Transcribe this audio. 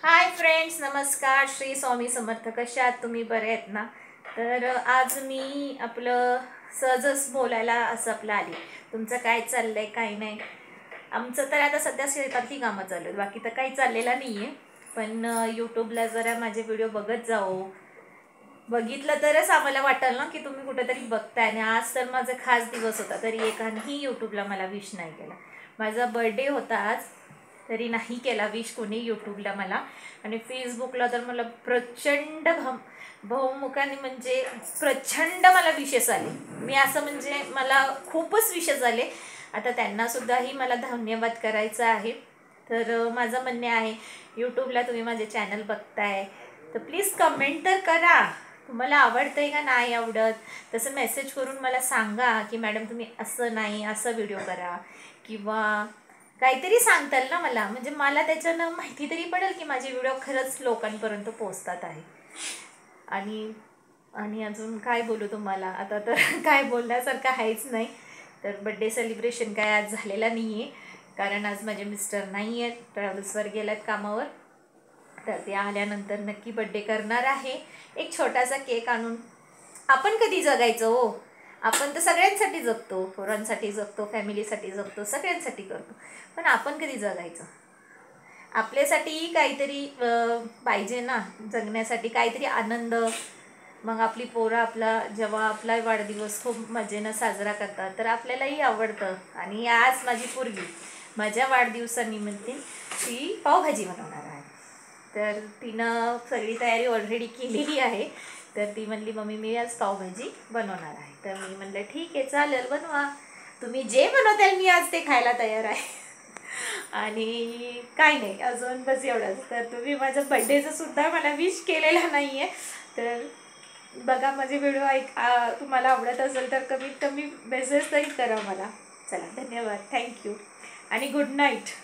Hi friends, नमस्कार. श्री स्वामी समर्थ. कशा आहात तुम्ही? बरे आहेत ना? तर आज मी आपलं सहजच बोलायला असं आपलं आली. तुमचं काय चाललंय, काय नाही. आमचं तर आता सध्या शेतातली कामं चालू आहेत, बाकी तर काही चाललेलं नाही आहे. पण यूट्यूबला जरा माझे व्हिडिओ बघत जाओ. बघितलं तरच आम्हाला वाटेल ना की तुम्ही कुठेतरी बघताय. आणि आज तर माझा खास दिवस होता, तरी एकानेही यूट्यूबला मला विश नाही केला. माझा बर्थडे होता आज, तरी नाही केला विश कोणी यूट्यूबला मला. आणि फेसबुकला तर मला प्रचंड बहुमुखाने म्हणजे प्रचंड मला विशेस आले. मी असं म्हणजे मला खूपच विशेस आले. आता त्यांनासुद्धाही मला धन्यवाद करायचा आहे. तर माझं म्हणणे आहे, यूट्यूबला तुम्ही माझे चॅनल बघताय तर प्लीज कमेंट तर करा. तुम्हाला आवडतंय का नाही आवडत, तसं मेसेज करून मला सांगा की मॅडम तुम्ही असं नाही असं व्हिडिओ करा, किंवा काहीतरी सांगताल ना मला. म्हणजे मला त्याच्यानं माहिती तरी पडेल की माझे व्हिडिओ खरंच लोकांपर्यंत पोचतात आहे. आणि आणि अजून काय बोलू तुम्हाला, आता तर काय बोलण्यासारखं आहेच नाही. तर बड्डे सेलिब्रेशन काय आज झालेला नाही आहे, कारण आज माझे मिस्टर नाही आहेत, ट्रॅव्हल्सवर गेल्यात कामावर. तर ते आल्यानंतर नक्की बड्डे करणार आहे. एक छोटासा केक आणून. आपण कधी जगायचं हो? आपण तर सगळ्यांसाठी जगतो, पोरांसाठी जगतो, फॅमिलीसाठी जगतो, सगळ्यांसाठी करतो. पण आपण कधी जगायचं? आपल्यासाठीही काहीतरी पाहिजे ना, जगण्यासाठी काहीतरी आनंद. मग आपली पोरं जेव्हा आपला वाढदिवस खूप मजेनं साजरा करतात तर आपल्यालाही आवडतं. आणि आज माझी पोरगी माझ्या वाढदिवसानिमित्त ती पावभाजी बनवणार आहे. तर तिनं सगळी तयारी ऑलरेडी केलेली आहे. तर ती म्हणली मम्मी मी आज पावभाजी बनवणार आहे. तर मी म्हणलं ठीक आहे, चालेल, बनवा. तुम्ही जे बनवताल मी आज ते खायला तयार आहे. आणि काय नाही, अजून बस एवढंच. तर तुम्ही माझ्या बड्डेचं सुद्धा मला विश केलेला नाही आहे. तर बघा माझे व्हिडिओ तुम्हाला आवडत असेल तर कमीत कमी मेसेज तरी करा मला. चला, धन्यवाद, थँक्यू आणि गुड नाईट.